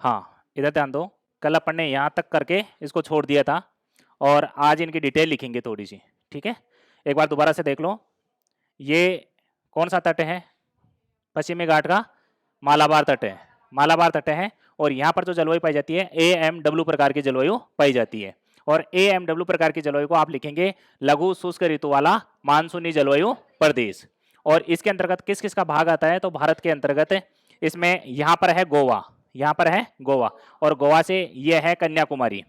हाँ, इधर ध्यान दो, कल अपन ने यहाँ तक करके इसको छोड़ दिया था और आज इनकी डिटेल लिखेंगे थोड़ी सी, ठीक है। एक बार दोबारा से देख लो, ये कौन सा तट है, पश्चिमी घाट का मालाबार तट है, मालाबार तट है। और यहाँ पर जो जलवायु पाई जाती है AMW प्रकार की जलवायु पाई जाती है। और AMW प्रकार की जलवायु को आप लिखेंगे लघु शुष्क ऋतु वाला मानसूनी जलवायु प्रदेश। और इसके अंतर्गत किस किस का भाग आता है, तो भारत के अंतर्गत इसमें यहाँ पर है गोवा, यहाँ पर है गोवा, और गोवा से ये है कन्याकुमारी।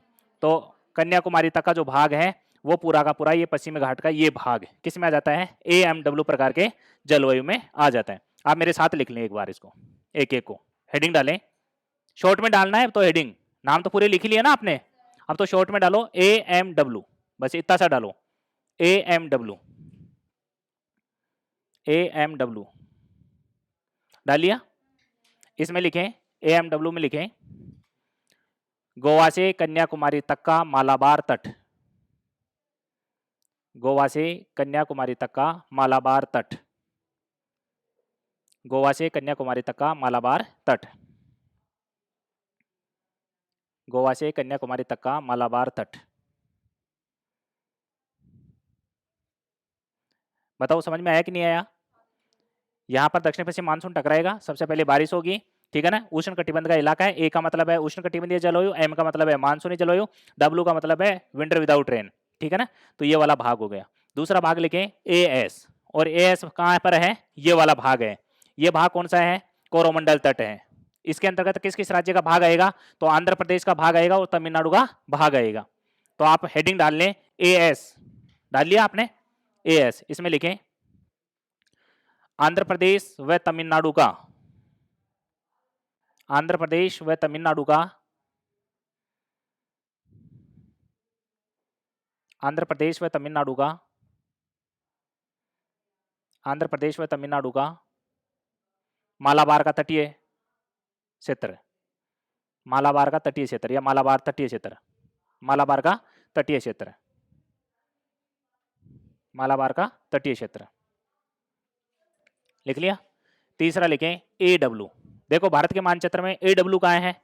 तो कन्याकुमारी तक का जो भाग है वो पूरा का पूरा ये पश्चिमी घाट का ये भाग किस में आ जाता है, AMW प्रकार के जलवायु में आ जाता है। आप मेरे साथ लिख लें एक बार इसको, एक एक को हेडिंग डालें, शॉर्ट में डालना है तो हेडिंग, नाम तो पूरे लिख लिया ना आपने, अब तो शॉर्ट में डालो AMW, बस इतना सा डालो AMW, AMW डाल लिया। इसमें लिखें AMW में लिखें गोवा से कन्याकुमारी तक का मालाबार तट, गोवा से कन्याकुमारी तक का मालाबार तट, गोवा से कन्याकुमारी तक का मालाबार तट, गोवा से कन्याकुमारी तक का मालाबार तट। बताओ समझ में आया कि नहीं आया। यहाँ पर दक्षिण पश्चिम मानसून टकराएगा, सबसे पहले बारिश होगी, ठीक है ना। उष्ण कटिबंध का इलाका है, ए का मतलब है उष्ण कटिबंधीय जलवायु, एम का मतलब है मानसूनी जलवायु, डब्ल्यू का मतलब है विंटर विदाउट रेन, ठीक है ना। तो ये वाला भाग हो गया। दूसरा भाग लिखें AS, और AS कहाँ पर है, ये वाला भाग है। ये भाग कौन सा है, कोरोमंडल तट है। इसके अंतर्गत किस किस राज्य का भाग आएगा, तो आंध्र प्रदेश का भाग आएगा और तमिलनाडु का भाग आएगा। तो आप हेडिंग डाल लें AS, डाल लिया आपने AS, इसमें लिखें आंध्र प्रदेश व तमिलनाडु का, आंध्र प्रदेश व तमिलनाडु का, आंध्र प्रदेश व तमिलनाडु का, आंध्र प्रदेश व तमिलनाडु का मालाबार का तटीय क्षेत्र, मालाबार का तटीय क्षेत्र या मालाबार तटीय क्षेत्र, मालाबार का तटीय क्षेत्र, मालाबार का तटीय क्षेत्र लिख लिया। तीसरा लिखें AW, देखो भारत के मानचित्र में AW कहाँ है,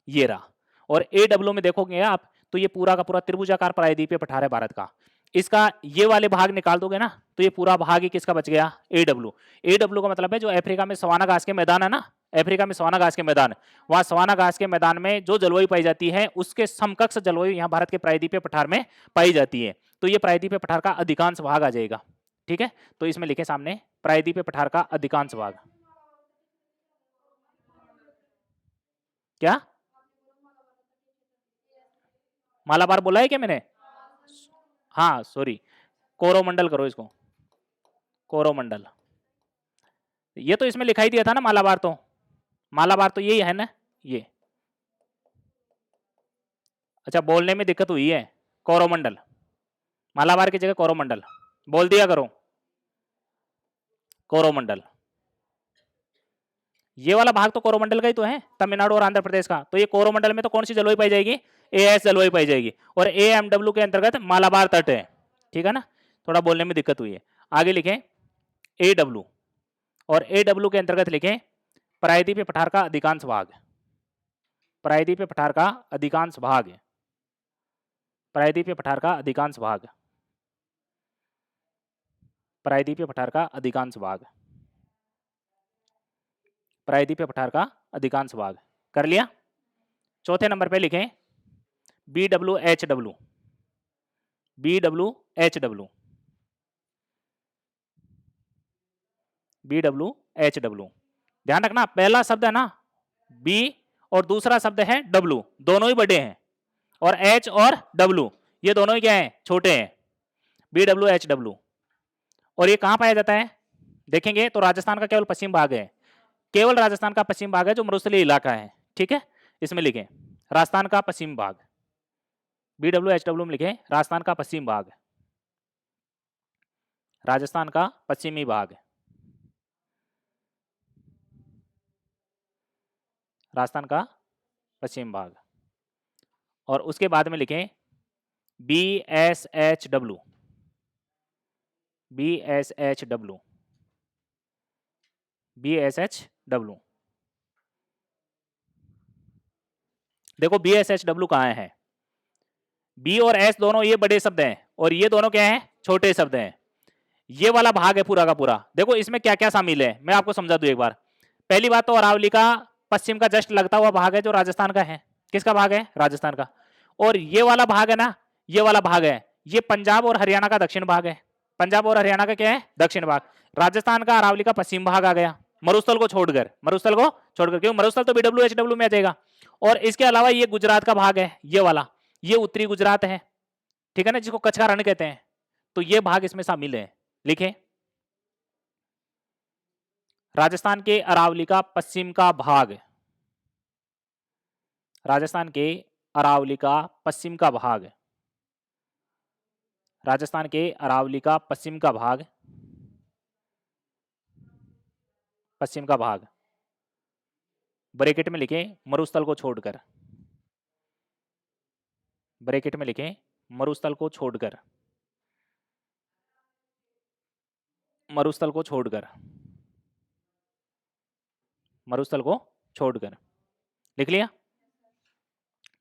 ये रहा। और AW में देखोगे आप तो ये पूरा का पूरा त्रिभुजाकार प्रायद्वीपीय पठार है भारत का। इसका ये वाले भाग निकाल दोगे ना तो ये पूरा भाग ही किसका बच गया, AW। AW का मतलब है जो अफ्रीका में सवाना घास के मैदान है ना, अफ्रीका में सवाना घास के मैदान, वहां सवाना घास के मैदान में जो जलवायु पाई जाती है उसके समकक्ष जलवायु यहाँ भारत के प्रायद्वीपीय पठार में पाई जाती है। तो ये प्रायद्वीपीय पठार का अधिकांश भाग आ जाएगा, ठीक है। तो इसमें लिखे सामने प्रायद्वीपीय पठार का अधिकांश भाग, क्या मालाबार बोला है क्या मैंने, हाँ सॉरी, कोरोमंडल करो इसको, कोरोमंडल। ये तो इसमें लिखाई दिया था ना मालाबार, तो मालाबार तो यही है ना ये, अच्छा बोलने में दिक्कत हुई है, कोरोमंडल, मालाबार की जगह कोरोमंडल बोल दिया करो, कोरोमंडल। ये वाला भाग तो कोरोमंडल का ही तो है, तमिलनाडु और आंध्र प्रदेश का। तो ये कोरोमंडल में तो कौन सी जलवायु पाई जाएगी, AS जलवायु पाई जाएगी। और AMW के अंतर्गत मालाबार तट है, ठीक है ना। थोड़ा बोलने में दिक्कत हुई है। आगे लिखें AW, और AW के अंतर्गत लिखें प्रायद्वीपीय पठार का अधिकांश भाग, प्रायद्वीपीय पठार का अधिकांश भाग, प्रायद्वीपीय पठार का अधिकांश भाग, प्रायद्वीपीय पठार का अधिकांश भाग, प्रायद्वीपीय पठार का अधिकांश भाग कर लिया। चौथे नंबर पे लिखें BWHW, BWHW, BWHW। ध्यान रखना पहला शब्द है ना B और दूसरा शब्द है W, दोनों ही बड़े हैं, और H और W ये दोनों ही क्या हैं, छोटे हैं। BWHW। और ये कहां पाया जाता है, देखेंगे तो राजस्थान का केवल पश्चिम भाग है, केवल राजस्थान का पश्चिम भाग है जो मरुस्थलीय इलाका है, ठीक है। इसमें लिखें राजस्थान का पश्चिम भाग, BWHW में लिखें राजस्थान का पश्चिम भाग, राजस्थान का पश्चिमी भाग, राजस्थान का पश्चिम भाग। और उसके बाद में लिखें BSHW, BSHW, BSHW। देखो BSHW कहाँ है, बी और एस दोनों ये बड़े शब्द हैं और ये दोनों क्या हैं, छोटे शब्द हैं। ये वाला भाग है पूरा का पूरा। देखो इसमें क्या क्या शामिल है, मैं आपको समझा दूं एक बार। पहली बात तो अरावली का पश्चिम का जस्ट लगता हुआ भाग है जो राजस्थान का है। किसका भाग है, राजस्थान का। और ये वाला भाग है ना, ये वाला भाग है, ये पंजाब और हरियाणा का दक्षिण भाग है। पंजाब और हरियाणा का क्या है, दक्षिण भाग। राजस्थान का अरावली का पश्चिम भाग आ गया, मरुस्थल को छोड़कर, मरुस्थल को छोड़कर, क्यों, मरुस्थल तो BWHW में आ जाएगा। और इसके अलावा ये गुजरात का भाग है, ये वाला, ये उत्तरी गुजरात है, ठीक है ना, जिसको कच्छ का रण कहते हैं। तो ये भाग इसमें शामिल है। लिखे, राजस्थान के अरावली का पश्चिम का भाग, राजस्थान के अरावली का पश्चिम का भाग, राजस्थान के अरावली का पश्चिम का भाग, पश्चिम का भाग, ब्रैकेट में लिखें मरुस्थल को छोड़कर, ब्रैकेट में लिखें मरुस्थल को छोड़कर, मरुस्थल को छोड़कर, मरुस्थल को छोड़कर। लिख लिया।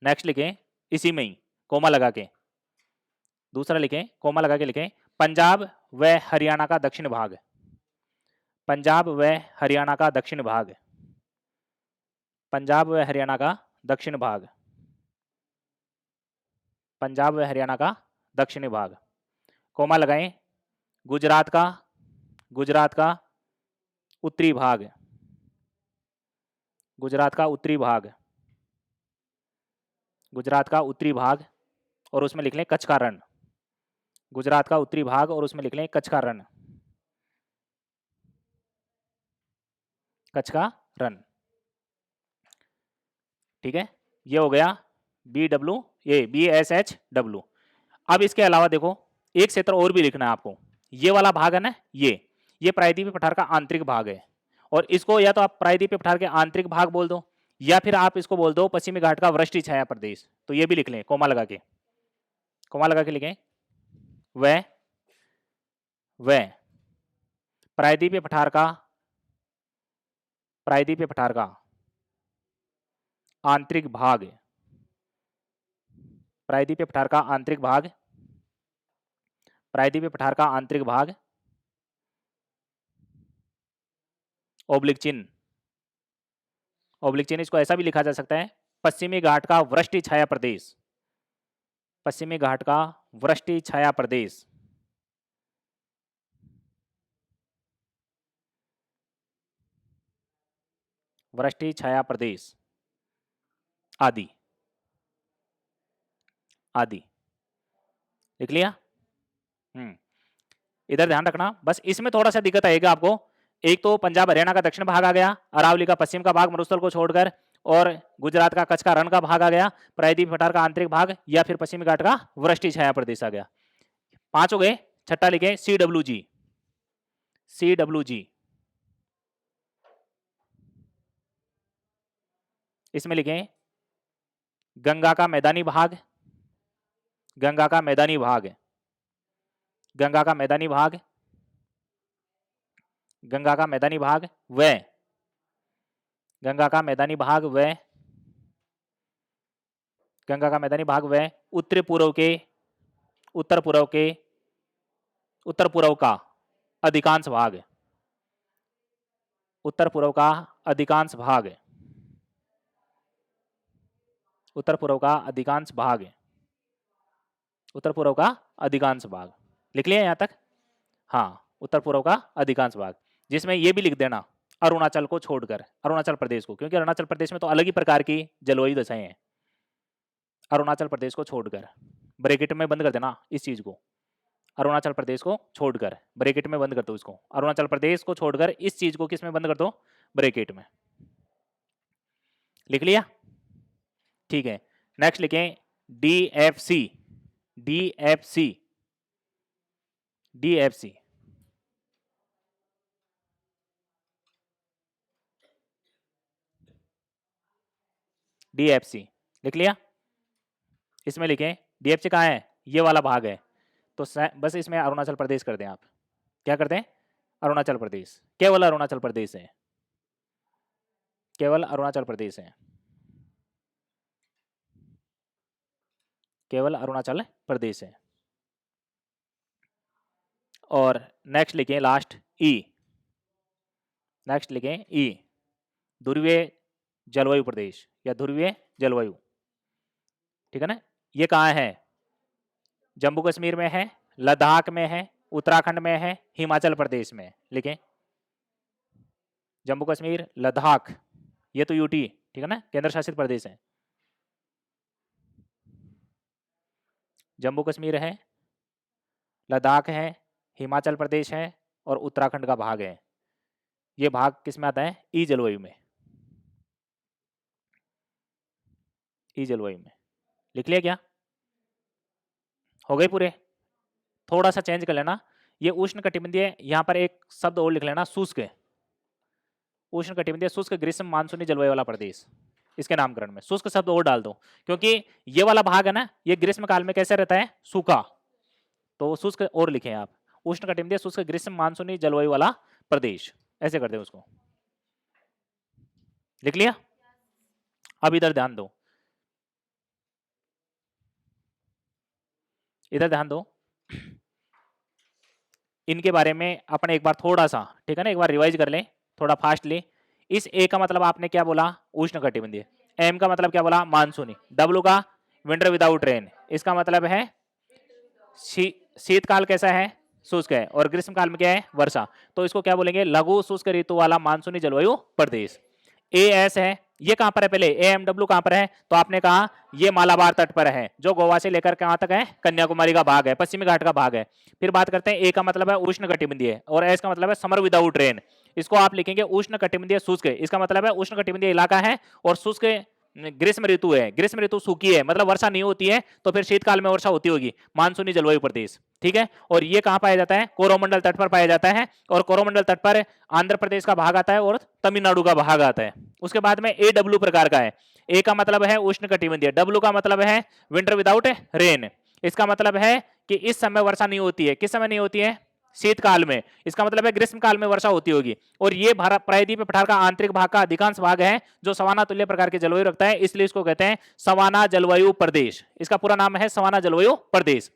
नेक्स्ट लिखें इसी में ही कोमा लगा के, दूसरा लिखें कोमा लगा के लिखें पंजाब व हरियाणा का दक्षिण भाग, पंजाब व हरियाणा का दक्षिण भाग, पंजाब व हरियाणा का दक्षिण भाग, पंजाब व हरियाणा का दक्षिणी भाग। कोमा लगाएं गुजरात का, गुजरात का उत्तरी भाग, गुजरात का उत्तरी भाग, गुजरात का उत्तरी भाग, और उसमें लिख लें कच्छ का रण, गुजरात का उत्तरी भाग और उसमें लिख लें कच्छ का रण, कच्छ का रण। ठीक है, ये हो गया BSHW। अब इसके अलावा देखो एक क्षेत्र और भी लिखना है आपको। ये वाला भाग है ना, ये प्रायद्वीपीय पठार का आंतरिक भाग है, और इसको या तो आप प्रायद्वीपीय पठार के आंतरिक भाग बोल दो, या फिर आप इसको बोल दो पश्चिमी घाट का वृष्टि छाया प्रदेश। तो ये भी लिख लें कोमा लगा के, कोमा लगा के लिखें वह प्रायद्वीपीय पठार का, प्रायद्वीपीय पठार का आंतरिक भाग, प्रायद्वीपीय पठार का आंतरिक भाग, प्रायद्वीपीय पठार का आंतरिक भाग, ओब्लिक चिन्ह, ओब्लिक चिन्ह इसको ऐसा भी लिखा जा सकता है पश्चिमी घाट का वृष्टि छाया प्रदेश, पश्चिमी घाट का वृष्टि छाया प्रदेश, वृष्टि छाया प्रदेश आदि, आदि। लिख लिया। इधर ध्यान रखना, बस इसमें थोड़ा सा दिक्कत आएगा आपको। एक तो पंजाब हरियाणा का दक्षिण भाग आ गया, अरावली का पश्चिम का भाग मरुस्थल को छोड़कर, और गुजरात का कच्छ का रण का भाग आ गया, प्रायद्वीप पठार का आंतरिक भाग, या फिर पश्चिमी घाट का वृष्टि छाया प्रदेश आ गया। 5 हो गए। छठा लिखे CWG, CWG। इसमें लिखें गंगा का मैदानी भाग, गंगा का मैदानी भाग, गंगा का मैदानी भाग, गंगा का मैदानी भाग व, गंगा का मैदानी भाग व, गंगा का मैदानी भाग व उत्तर पूर्व के, उत्तर पूर्व के, उत्तर पूर्व का अधिकांश भाग, उत्तर पूर्व का अधिकांश भाग, उत्तर पूर्व का अधिकांश भाग, उत्तर पूर्व का अधिकांश भाग। लिख लिया यहां तक। हाँ, उत्तर पूर्व का अधिकांश भाग, जिसमें ये भी लिख देना अरुणाचल को छोड़कर, अरुणाचल प्रदेश को, क्योंकि अरुणाचल प्रदेश में तो अलग ही प्रकार की जलवायु दशाएं हैं। अरुणाचल प्रदेश को छोड़कर, ब्रैकेट में बंद कर देना इस चीज को, अरुणाचल प्रदेश को छोड़कर, ब्रैकेट में बंद कर दो इसको, अरुणाचल प्रदेश को छोड़कर इस चीज को किस में बंद कर दो, ब्रैकेट में। लिख लिया। ठीक है, नेक्स्ट लिखें DFC, DFC, DFC। DFC लिख लिया। इसमें लिखें DFC कहाँ है, ये वाला भाग है, तो बस इसमें अरुणाचल प्रदेश कर दें आप। क्या कर दें, अरुणाचल प्रदेश, केवल अरुणाचल प्रदेश है, केवल अरुणाचल प्रदेश है। केवल अरुणाचल प्रदेश है। और नेक्स्ट लिखें लास्ट ई, नेक्स्ट लिखें ई, ध्रुवीय जलवायु प्रदेश या ध्रुवीय जलवायु, ठीक है ना। ये कहाँ है? जम्मू कश्मीर में है, लद्दाख में है, उत्तराखंड में है, हिमाचल प्रदेश में है। लिखें जम्मू कश्मीर, लद्दाख, ये तो यूटी, ठीक है ना, केंद्र शासित प्रदेश है। जम्मू कश्मीर है, लद्दाख है, हिमाचल प्रदेश है और उत्तराखंड का भाग है। ये भाग किस में आता है? ई जलवायु में, ई जलवायु में। लिख लिया क्या? हो गए पूरे? थोड़ा सा चेंज कर लेना, ये उष्ण कटिबंधीय, यहाँ पर एक शब्द और लिख लेना, शुष्क। उष्ण कटिबंधीय शुष्क ग्रीष्म मानसूनी जलवायु वाला प्रदेश, इसके नामकरण में शुष्क शब्द और डाल दो, क्योंकि ये वाला भाग है ना, ये ग्रीष्म काल में कैसे रहता है? सूखा, तो शुष्क और लिखें आप, उष्ण कटिबंधीय शुष्क ग्रीष्म मानसूनी जलवायु वाला प्रदेश, ऐसे कर दे उसको। लिख लिया? अब इधर ध्यान दो, इधर ध्यान दो, इनके बारे में अपन एक बार थोड़ा सा, ठीक है ना, एक बार रिवाइज कर लें थोड़ा फास्टली। इस ए का मतलब आपने क्या बोला? उष्ण कटिबंधीय। एम का मतलब क्या बोला? मानसूनी। डब्ल्यू का विंटर विदाउट रेन, इसका मतलब है शीतकाल कैसा है? शुष्क है। और ग्रीष्म काल में क्या है? वर्षा। तो इसको क्या बोलेंगे? लघु शुष्क ऋतु वाला मानसूनी जलवायु प्रदेश। ए एस है, ये कहां पर है? पहले ए एम डब्ल्यू कहां पर है? तो आपने कहा ये मालाबार तट पर है, जो गोवा से लेकर कहां तक है? कन्याकुमारी का भाग है, पश्चिमी घाट का भाग है। फिर बात करते हैं, ए का मतलब है उष्ण कटिबंधीय और एस का मतलब है समर विदाउट रेन। इसको आप लिखेंगे उष्ण कटिबंधीय शुष्क, इसका मतलब है उष्ण कटिबंधीय इलाका है और शुष्क ग्रीष्म ऋतु है, ग्रीष्म ऋतु सूखी है, मतलब वर्षा नहीं होती है, तो फिर शीतकाल में वर्षा होती होगी, मानसूनी जलवायु प्रदेश, ठीक है। और ये कहां पाया जाता है? कोरोमंडल तट पर पाया जाता है, और कोरोमंडल तट पर आंध्र प्रदेश का भाग आता है और तमिलनाडु का भाग आता है। उसके बाद में ए डब्ल्यू प्रकार का है, ए का मतलब है उष्ण कटिबंधीय, डब्ल्यू का मतलब है विंटर विदाउट रेन, इसका मतलब है कि इस समय वर्षा नहीं होती है। किस समय नहीं होती है? शीतकाल में, इसका मतलब है ग्रीष्म काल में वर्षा होती होगी। और ये भारत प्रायद्वीपीय पठार का आंतरिक भाग का अधिकांश भाग है, जो सवाना तुल्य प्रकार की जलवायु रखता है, इसलिए इसको कहते हैं सवाना जलवायु प्रदेश। इसका पूरा नाम है सवाना जलवायु प्रदेश।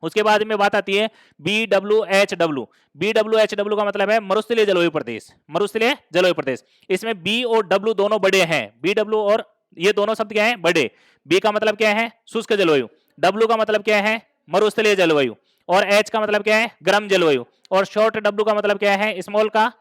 उसके बाद में बात आती है BWHW। BWHW का मतलब है मरुस्थलीय जलवायु प्रदेश, मरुस्थलीय जलवायु प्रदेश। इसमें बी और डब्ल्यू दोनों बड़े हैं, BW और ये दोनों शब्द क्या है? बड़े। बी का मतलब क्या है? शुष्क जलवायु, डब्ल्यू का मतलब क्या है? मरुस्थलीय जलवायु, और एच का मतलब क्या है? गर्म जलवायु, और शॉर्ट डब्ल्यू का मतलब क्या है? स्मॉल का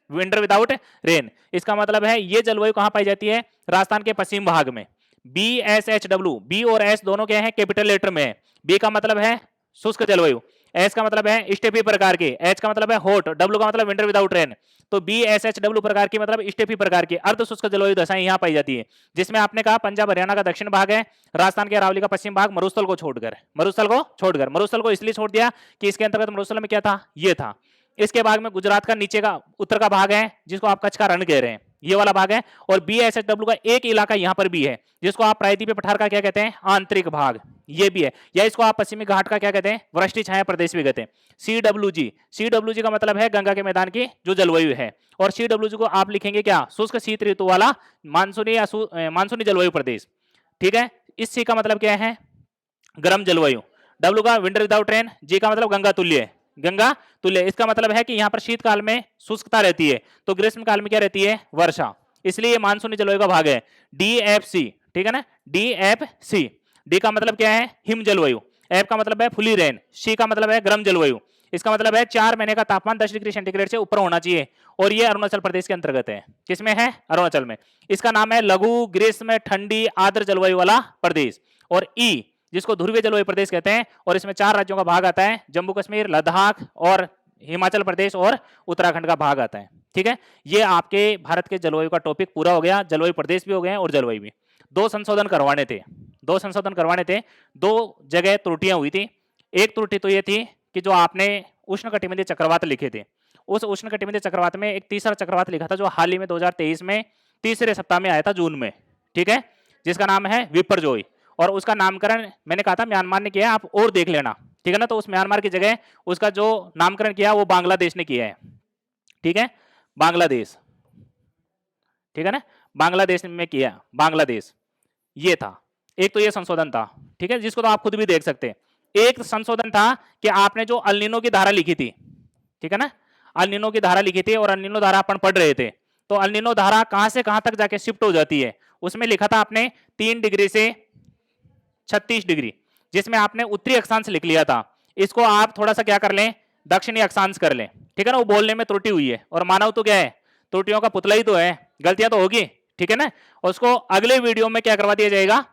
विंटर विदाउट रेन। इसका मतलब है ये जलवायु कहां पाई जाती है? राजस्थान के पश्चिम भाग में। BSHW, बी और एस दोनों क्या है? कैपिटल लेटर में है। बी का मतलब है शुष्क जलवायु, एस का मतलब है स्टेपी प्रकार की, एच का मतलब है हॉट, डब्ल्यू का मतलब विंटर विदाउट रेन। तो BSHW प्रकार की मतलब स्टेपी प्रकार की अर्ध शुष्क जलवायु दशाएं यहां पाई जाती है, जिसमें आपने कहा पंजाब हरियाणा का दक्षिण भाग है, राजस्थान के अरावली का पश्चिम भाग, मरुस्थल को छोड़कर, मरुस्थल को छोड़कर। मरुस्थल को इसलिए छोड़ दिया कि इसके अंतर्गत मरुस्थल में क्या था? ये था। इसके बाद में गुजरात का नीचे का उत्तर का भाग है, जिसको आप कच्छ का रण कह रहे हैं, ये वाला भाग है। और BSHW का एक इलाका यहां पर भी है, जिसको आप प्रायद्वीपीय पठार का क्या कहते हैं? आंतरिक भाग, ये भी है। या इसको आप पश्चिमी घाट का क्या कहते हैं? वृष्टि छाया प्रदेश भी कहते हैं। CWG का मतलब है गंगा के मैदान की जो जलवायु है, और CWG को आप लिखेंगे क्या? शुष्क शीत ऋतु वाला मानसूनी या मानसूनी जलवायु प्रदेश, ठीक है। इस सी का मतलब क्या है? गर्म जलवायु, डब्ल्यू का विंटर विदाउट रेन, जी का मतलब गंगा तुल्य, गंगा तुल्य। इसका मतलब है कि यहाँ पर शीतकाल में शुष्कता रहती है, तो ग्रीष्म काल में क्या रहती है? वर्षा, इसलिए मानसूनी जलवायु का भाग है। DFC, ठीक है ना, DFC। डी का मतलब क्या है? हिम जलवायु, एफ का मतलब है फुली रेन, सी का मतलब है गर्म जलवायु। इसका मतलब है 4 महीने का तापमान 10 डिग्री सेंटीग्रेड से ऊपर होना चाहिए, और ये अरुणाचल प्रदेश के अंतर्गत है। किसमें है? अरुणाचल में। इसका नाम है लघु ग्रीष्म ठंडी आर्द्र जलवायु वाला प्रदेश। और ई, जिसको ध्रुवीय जलवायु प्रदेश कहते हैं, और इसमें 4 राज्यों का भाग आता है, जम्मू कश्मीर, लद्दाख और हिमाचल प्रदेश और उत्तराखंड का भाग आता है, ठीक है। ये आपके भारत के जलवायु का टॉपिक पूरा हो गया, जलवायु प्रदेश भी हो गए और जलवायु भी। 2 संशोधन करवाने थे, 2 संशोधन करवाने थे, 2 जगह त्रुटियां हुई थी। एक त्रुटि तो ये थी कि जो आपने उष्ण कटिबंधीय चक्रवात लिखे थे, उस उष्ण कटिबंधीय चक्रवात में एक तीसरा चक्रवात लिखा था, जो हाल ही में 2023 में तीसरे सप्ताह में आया था, जून में, ठीक है, जिसका नाम है विपरजोय। और उसका नामकरण मैंने कहा था म्यांमार ने किया, आप और देख लेना, ठीक है ना। तो उस म्यांमार की जगह उसका जो नामकरण किया वो बांग्लादेश ने किया है, ठीक है, बांग्लादेश, ठीक है ना, बांग्लादेश में किया, बांग्लादेश, ये था। एक तो ये संशोधन था, ठीक है, जिसको तो आप खुद भी देख सकते हैं। एक संशोधन था कि आपने जो अल नीनो की धारा लिखी थी, ठीक है ना, अल नीनो की धारा लिखी थी और अल नीनो धारा अपन पढ़ रहे थे, तो अल नीनो धारा कहां से कहां तक जाके शिफ्ट हो जाती है, उसमें लिखा था आपने 3 डिग्री से 36 डिग्री, जिसमें आपने उत्तरी अक्षांश लिख लिया था। इसको आप थोड़ा सा क्या कर लें, दक्षिणी अक्षांश कर लें, ठीक है ना। वो बोलने में त्रुटि हुई है, और मानव तो क्या है, त्रुटियों का पुतला ही तो है, गलतियां तो होगी, ठीक है ना। उसको अगले वीडियो में क्या करवा दिया जाएगा,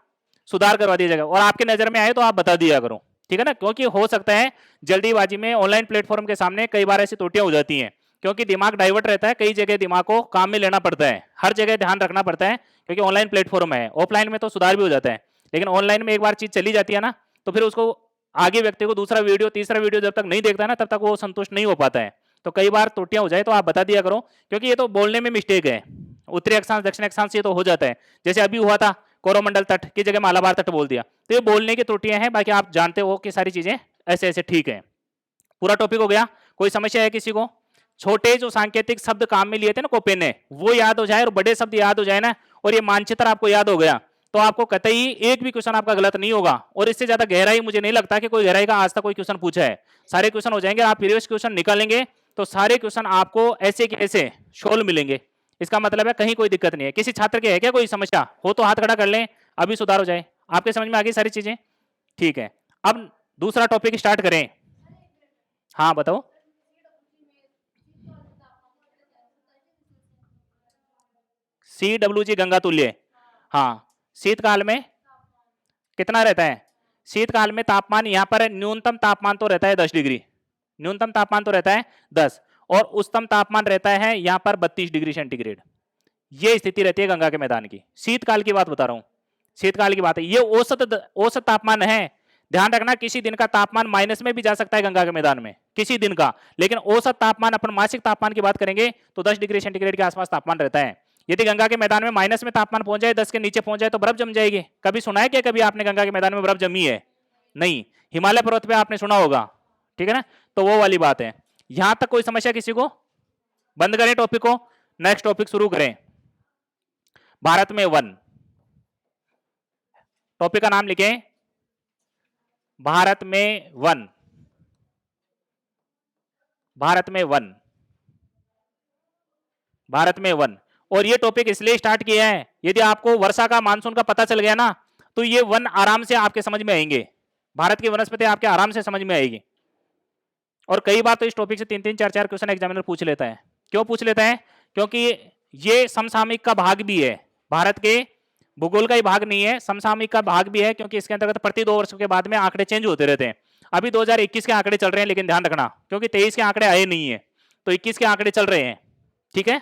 सुधार करवा दिया जाएगा, और आपके नजर में आए तो आप बता दिया करो, ठीक है ना, क्योंकि हो सकता है जल्दीबाजी में ऑनलाइन प्लेटफॉर्म के सामने कई बार ऐसी त्रुटियां हो जाती हैं, क्योंकि दिमाग डाइवर्ट रहता है, कई जगह दिमाग को काम में लेना पड़ता है, हर जगह ध्यान रखना पड़ता है, क्योंकि ऑनलाइन प्लेटफॉर्म है। ऑफलाइन में तो सुधार भी हो जाता है, लेकिन ऑनलाइन में एक बार चीज चली जाती है ना, तो फिर उसको आगे व्यक्ति को दूसरा वीडियो तीसरा वीडियो जब तक नहीं देखता है ना, तब तक वो संतुष्ट नहीं हो पाता है। तो कई बार त्रुटियां हो जाए तो आप बता दिया करो, क्योंकि ये तो बोलने में मिस्टेक है, उत्तरी अक्षांश दक्षिण अक्षांश ये तो हो जाता है, जैसे अभी हुआ था कोरोमंडल तट की जगह मालाबार तट बोल दिया, तो ये बोलने की त्रुटियां हैं, बाकी आप जानते हो कि सारी चीजें ऐसे ऐसे ठीक है। पूरा टॉपिक हो गया, कोई समस्या है किसी को? छोटे जो सांकेतिक शब्द काम में लिए थे ना कोपे ने, वो याद हो जाए और बड़े शब्द याद हो जाए ना, और ये मानचित्र आपको याद हो गया, तो आपको कतई एक भी क्वेश्चन आपका गलत नहीं होगा। और इससे ज्यादा गहराई मुझे नहीं लगता कि कोई गहराई का आज तक कोई क्वेश्चन पूछा है, सारे क्वेश्चन हो जाएंगे। आप प्रीवियस क्वेश्चन निकालेंगे तो सारे क्वेश्चन आपको ऐसे के ऐसे शोल मिलेंगे, इसका मतलब है कहीं कोई दिक्कत नहीं है। किसी छात्र के है क्या कोई समस्या हो तो हाथ खड़ा कर लें, अभी सुधार हो जाए। आपके समझ में आ गई सारी चीजें? ठीक है, अब दूसरा टॉपिक स्टार्ट करें। हाँ बताओ। CWG गंगा तुल्य, हाँ, शीतकाल में कितना रहता है? शीतकाल में तापमान यहाँ पर न्यूनतम तापमान तो रहता है 10 डिग्री, न्यूनतम तापमान तो रहता है 10, और उच्चतम तापमान रहता है यहाँ पर 32 डिग्री सेंटीग्रेड। ये स्थिति रहती है गंगा के मैदान की, शीतकाल की बात बता रहा हूँ, शीतकाल की बात है। ये औसत तापमान है, ध्यान रखना, किसी दिन का तापमान माइनस में भी जा सकता है गंगा के मैदान में, किसी दिन का, लेकिन औसत तापमान अपन मासिक तापमान की बात करेंगे तो 10 डिग्री सेंटीग्रेड के आसपास तापमान रहता है। यदि गंगा के मैदान में माइनस में तापमान पहुंच जाए, 10 के नीचे पहुंच जाए, तो बर्फ जम जाएगी। कभी सुना है क्या कभी आपने गंगा के मैदान में बर्फ जमी है? नहीं। हिमालय पर्वत पे आपने सुना होगा, ठीक है ना, तो वो वाली बात है। यहां तक कोई समस्या किसी को? बंद करें टॉपिक को, नेक्स्ट टॉपिक शुरू करें। भारत में वन, टॉपिक का नाम लिखें, भारत में वन, भारत में वन, भारत में वन। और ये टॉपिक इसलिए स्टार्ट किया है, यदि आपको वर्षा का मानसून का पता चल गया ना, तो ये वन आराम से आपके समझ में आएंगे, भारत की वनस्पति आपके आराम से समझ में आएगी। और कई बार तो इस टॉपिक से 3-3, 4-4 क्वेश्चन एग्जामिनर पूछ लेता है। क्यों पूछ लेता है? क्योंकि ये समसामयिक का भाग भी है, भारत के भूगोल का ही भाग नहीं है, समसामयिक का भाग भी है, क्योंकि इसके अंतर्गत प्रति 2 वर्षों के बाद में आंकड़े चेंज होते रहते हैं। अभी 2021 के आंकड़े चल रहे हैं, लेकिन ध्यान रखना, क्योंकि 23 के आंकड़े आए नहीं है, तो 21 के आंकड़े चल रहे हैं, ठीक है।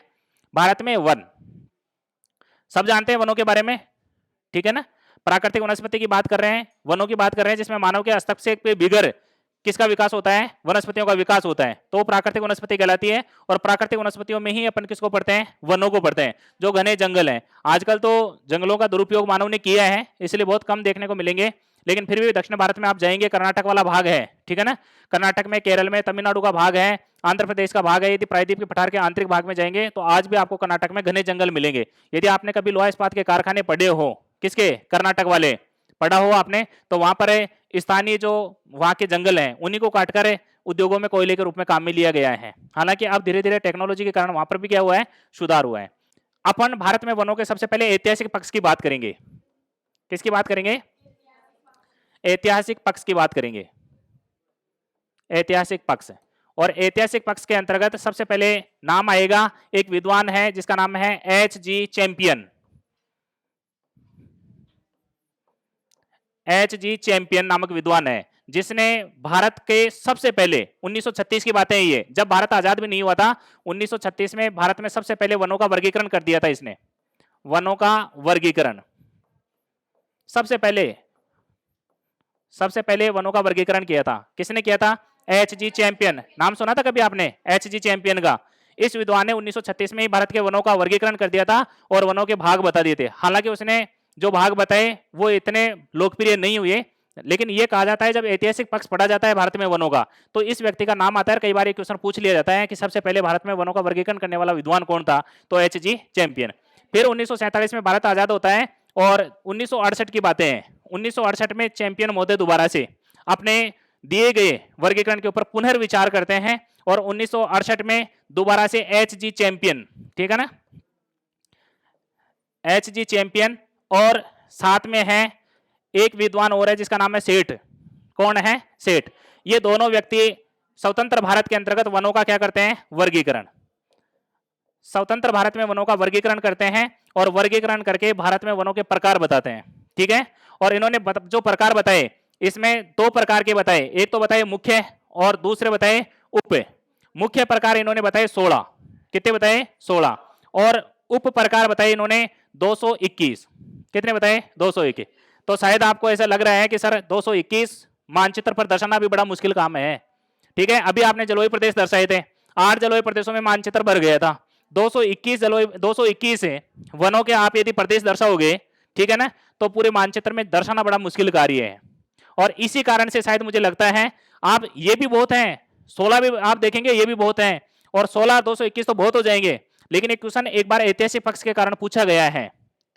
भारत में वन, सब जानते हैं वनों के बारे में, ठीक है ना। प्राकृतिक वनस्पति की बात कर रहे हैं, वनों की बात कर रहे हैं, जिसमें मानव के हस्तक्षेप के बिगर किसका विकास होता है? वनस्पतियों का विकास होता है, तो प्राकृतिक वनस्पति कहलाती है। और प्राकृतिक वनस्पतियों में ही अपन किसको पढ़ते हैं? वनों को पढ़ते हैं, जो घने जंगल हैं। आजकल तो जंगलों का दुरुपयोग मानव ने किया है, इसलिए बहुत कम देखने को मिलेंगे, लेकिन फिर भी दक्षिण भारत में आप जाएंगे, कर्नाटक वाला भाग है, ठीक है ना, कर्नाटक में, केरल में, तमिलनाडु का भाग है, आंध्र प्रदेश का भाग है। यदि प्रायद्वीप के पठार के आंतरिक भाग में जाएंगे तो आज भी आपको कर्नाटक में घने जंगल मिलेंगे। यदि आपने कभी लोहा इस्पात के कारखाने पढ़े हो, किसके? कर्नाटक वाले पढ़ा हो आपने, तो वहां पर स्थानीय जो वहां के जंगल हैं, उन्हीं को काटकर उद्योगों में कोयले के रूप में काम में लिया गया है। हालांकि अब धीरे धीरे टेक्नोलॉजी के कारण वहां पर भी क्या हुआ है? सुधार हुआ है। अपन भारत में वनों के सबसे पहले ऐतिहासिक पक्ष की बात करेंगे। किसकी बात करेंगे? ऐतिहासिक पक्ष की बात करेंगे, ऐतिहासिक पक्ष। और ऐतिहासिक पक्ष के अंतर्गत सबसे पहले नाम आएगा, एक विद्वान है जिसका नाम है H.G. चैंपियन। H.G. चैंपियन नामक विद्वान है, जिसने भारत के सबसे पहले 1936 की बातें है ये, जब भारत आजाद भी नहीं हुआ था, 1936 में भारत में सबसे पहले वनों का वर्गीकरण कर दिया था इसने। वनों का वर्गीकरण सबसे पहले वनों का वर्गीकरण किया था। किसने किया था? H.G. चैंपियन। नाम सुना था कभी आपने H.G. चैंपियन का? इस विद्वान ने 1936 में ही भारत के वनों का वर्गीकरण कर दिया था और वनों के भाग बता दिए थे। हालांकि उसने जो भाग बताए वो इतने लोकप्रिय नहीं हुए, लेकिन ये कहा जाता है जब ऐतिहासिक पक्ष पढ़ा जाता है भारत में वनों का, तो इस व्यक्ति का नाम आता है। कई बार एक क्वेश्चन पूछ लिया जाता है कि सबसे पहले भारत में वनों का वर्गीकरण करने वाला विद्वान कौन था, तो H.G. चैंपियन। फिर 1947 में भारत आजाद होता है और 1968 की बातें हैं, 1968 में चैंपियन महोदय दोबारा से अपने दिए गए वर्गीकरण के ऊपर पुनर्विचार करते हैं और 1968 में दोबारा से एच जी चैंपियन, ठीक है ना, एच जी चैंपियन, और साथ में है एक विद्वान और है जिसका नाम है सेठ। कौन है? सेठ। ये दोनों व्यक्ति स्वतंत्र भारत के अंतर्गत वनों का क्या करते हैं? वर्गीकरण। स्वतंत्र भारत में वनों का वर्गीकरण करते हैं और वर्गीकरण करके भारत में वनों के प्रकार बताते हैं, ठीक है। और इन्होंने जो प्रकार बताए इसमें दो प्रकार के बताए, एक तो बताए मुख्य और दूसरे बताए उप। मुख्य प्रकार इन्होंने बताए 16, कितने बताए? 16, और उप प्रकार बताए इन्होंने 221। कितने बताए? 221। तो शायद आपको ऐसा लग रहा है कि सर 221 मानचित्र पर दर्शाना भी बड़ा मुश्किल काम है, ठीक है। अभी आपने जलवायु प्रदेश दर्शाए थे, 8 जलवायु प्रदेशों में मानचित्र भर गया था। 221 से वनों के आप यदि प्रदेश दर्शाओगे, ठीक है ना, तो पूरे मानचित्र में दर्शाना बड़ा मुश्किल कार्य है। और इसी कारण से शायद मुझे लगता है आप ये भी बहुत हैं, 16 भी आप देखेंगे ये भी बहुत हैं, और 16 221 तो बहुत हो जाएंगे। लेकिन एक क्वेश्चन एक बार ऐतिहासिक पक्ष के कारण पूछा गया है,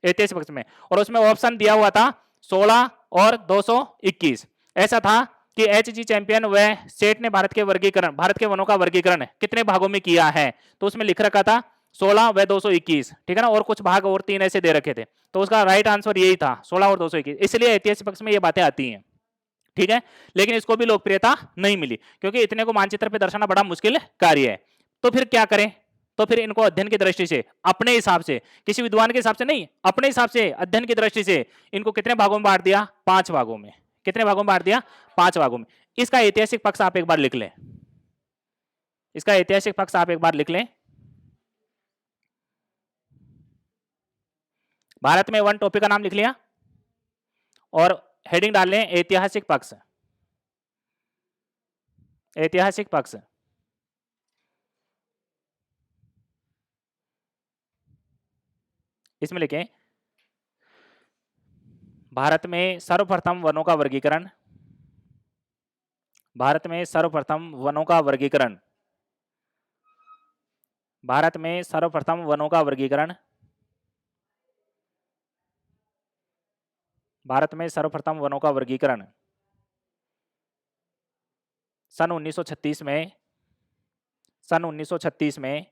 ऐतिहासिक पक्ष में, और उसमें ऑप्शन दिया हुआ था 16 और 221। ऐसा था कि एच जी चैंपियन व सेठ ने भारत के वनों का वर्गीकरण कितने भागों में किया है, तो उसमें लिख रखा था 16 व 221, ठीक है ना, और कुछ भाग और 3 ऐसे दे रखे थे। तो उसका राइट आंसर यही था, 16 और 221। इसलिए ऐतिहासिक पक्ष में ये बातें आती हैं, ठीक है। लेकिन इसको भी लोकप्रियता नहीं मिली क्योंकि इतने को मानचित्र पे दर्शाना बड़ा मुश्किल कार्य है। तो फिर क्या करें? तो फिर इनको अध्ययन की दृष्टि से, अपने हिसाब से, किसी विद्वान के हिसाब से नहीं, अपने हिसाब से अध्ययन की दृष्टि से इनको कितने भागों में बांट दिया? 5 भागों में। कितने भागों में बांट दिया? 5 भागों में। इसका ऐतिहासिक पक्ष आप एक बार लिख लें, इसका ऐतिहासिक पक्ष आप एक बार लिख लें। भारत में वन टॉपिक का नाम लिख लिया और हेडिंग डाल लें ऐतिहासिक पक्ष। ऐतिहासिक पक्ष, इसमें लिखें भारत में सर्वप्रथम वनों का वर्गीकरण, भारत में सर्वप्रथम वनों का वर्गीकरण, भारत में सर्वप्रथम वनों का वर्गीकरण, भारत में सर्वप्रथम वनों का वर्गीकरण सन 1936 में, सन 1936 में,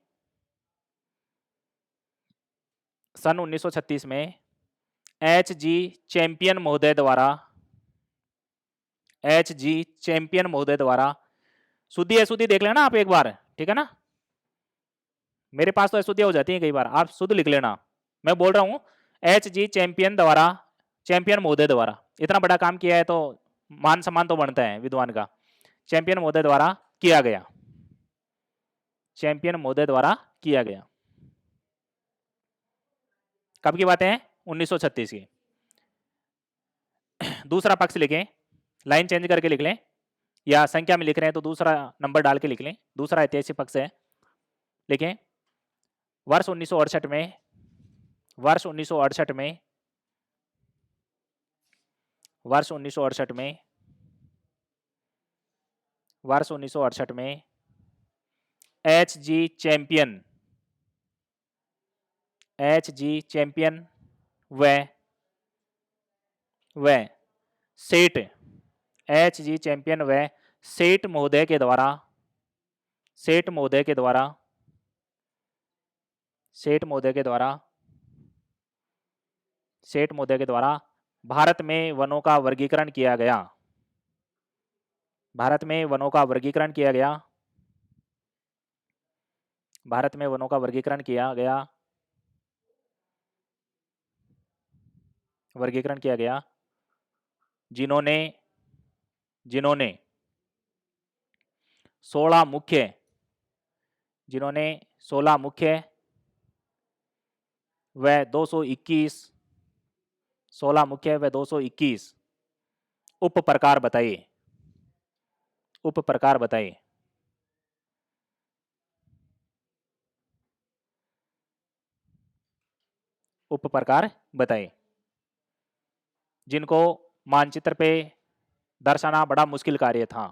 सन 1936 में एच जी चैंपियन महोदय द्वारा, एच जी चैंपियन महोदय द्वारा, शुद्धि अशुद्धि देख लेना आप एक बार, ठीक है ना, मेरे पास तो अशुद्धियां हो जाती हैं कई बार, आप शुद्ध लिख लेना। मैं बोल रहा हूं एच जी चैंपियन द्वारा, चैंपियन महोदय द्वारा, इतना बड़ा काम किया है तो मान सम्मान तो बनता है विद्वान का। चैंपियन महोदय द्वारा किया गया, चैंपियन महोदय द्वारा किया गया। कब की बातें हैं? 1936 की। दूसरा पक्ष लिखें, लाइन चेंज करके लिख लें, या संख्या में लिख रहे हैं तो दूसरा नंबर डाल के लिख लें। दूसरा ऐतिहासिक पक्ष है, लिखें वर्ष 1968 में, वर्ष 1968 में, वर्ष 1968 में, वर्ष 1968 में H G champion, H G champion व सेठ, एच जी चैंपियन व सेठ महोदय के द्वारा, सेठ महोदय के द्वारा, सेठ महोदय के द्वारा, सेठ महोदय के द्वारा भारत में वनों का वर्गीकरण किया गया, भारत में वनों का वर्गीकरण किया गया, भारत में वनों का वर्गीकरण किया गया, वर्गीकरण किया गया, जिन्होंने, जिन्होंने 16 मुख्य, जिन्होंने 16 मुख्य व 221, 16 मुख्य व 221 उप प्रकार बताइए, उप प्रकार बताइए। उप प्रकार बताइए जिनको मानचित्र पे दर्शाना बड़ा मुश्किल कार्य था,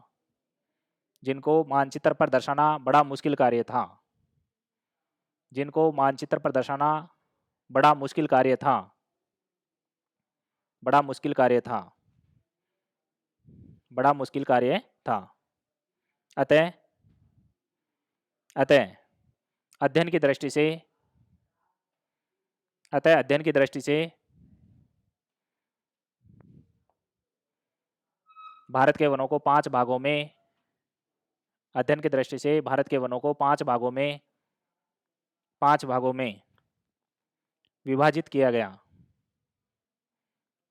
जिनको मानचित्र पर दर्शाना बड़ा मुश्किल कार्य था, जिनको मानचित्र पर दर्शाना बड़ा मुश्किल कार्य था। बड़ा मुश्किल कार्य था, बड़ा मुश्किल कार्य था। अतः अतः अध्ययन की दृष्टि से, अतः अध्ययन की दृष्टि से भारत के वनों को 5 भागों में, अध्ययन की दृष्टि से भारत के वनों को 5 भागों में, 5 भागों में विभाजित किया गया,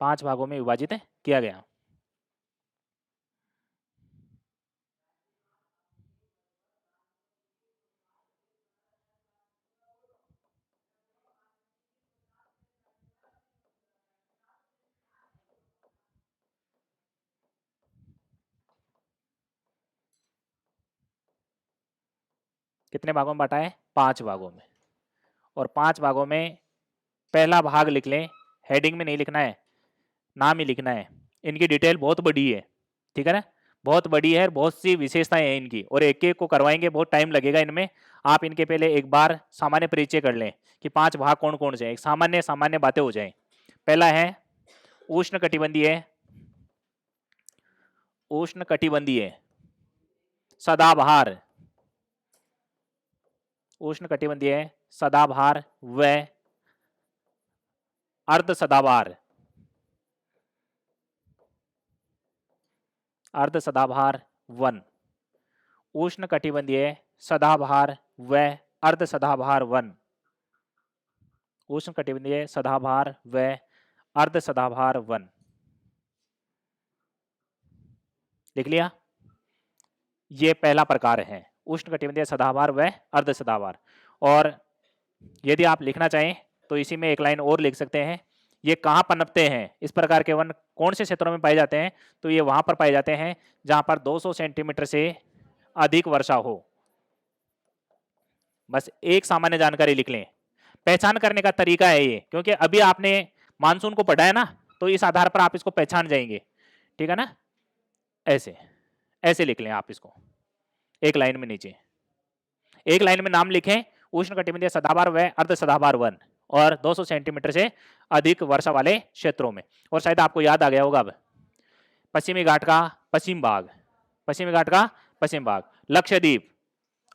5 भागों में विभाजित किया गया। कितने भागों में बांटा है? 5 भागों में। और 5 भागों में पहला भाग लिख लें, हेडिंग में नहीं लिखना है, नाम ही लिखना है। इनकी डिटेल बहुत बड़ी है, ठीक है ना, बहुत बड़ी है, बहुत सी विशेषताएं हैं इनकी, और एक एक को करवाएंगे, बहुत टाइम लगेगा इनमें। आप इनके पहले एक बार सामान्य परिचय कर लें कि 5 भाग कौन कौन से हैं, एक सामान्य सामान्य बातें हो जाएं। पहला है उष्ण कटिबंधीय, उष्ण कटिबंधीय सदाबहार, उष्ण कटिबंधीय सदाबहार व अर्ध सदाबहार, अर्ध सदाबहार वन, उष्ण कटिबंधीय सदाबहार व अर्ध सदाबहार वन, उष्ण कटिबंधीय सदाबहार व अर्ध सदाबहार वन। लिख लिया? ये पहला प्रकार है, उष्ण कटिबंधीय सदाबहार व अर्ध सदाबहार। और यदि आप लिखना चाहें तो इसी में एक लाइन और लिख सकते हैं, ये कहाँ पनपते हैं, इस प्रकार के वन कौन से क्षेत्रों में पाए जाते हैं, तो ये वहां पर पाए जाते हैं जहां पर 200 सेंटीमीटर से अधिक वर्षा हो। बस एक सामान्य जानकारी लिख लें। पहचान करने का तरीका है ये, क्योंकि अभी आपने मानसून को पढ़ा है ना, तो इस आधार पर आप इसको पहचान जाएंगे, ठीक है ना। ऐसे ऐसे लिख लें आप इसको, एक लाइन में नीचे, एक लाइन में नाम लिखें, उष्ण कटिबंधीय सदाबहार व अर्ध सदाबहार वन, और 200 सेंटीमीटर से अधिक वर्षा वाले क्षेत्रों में। और शायद आपको याद आ गया होगा, अब पश्चिमी घाट का पश्चिम भाग, पश्चिमी घाट का पश्चिम भाग, लक्षद्वीप,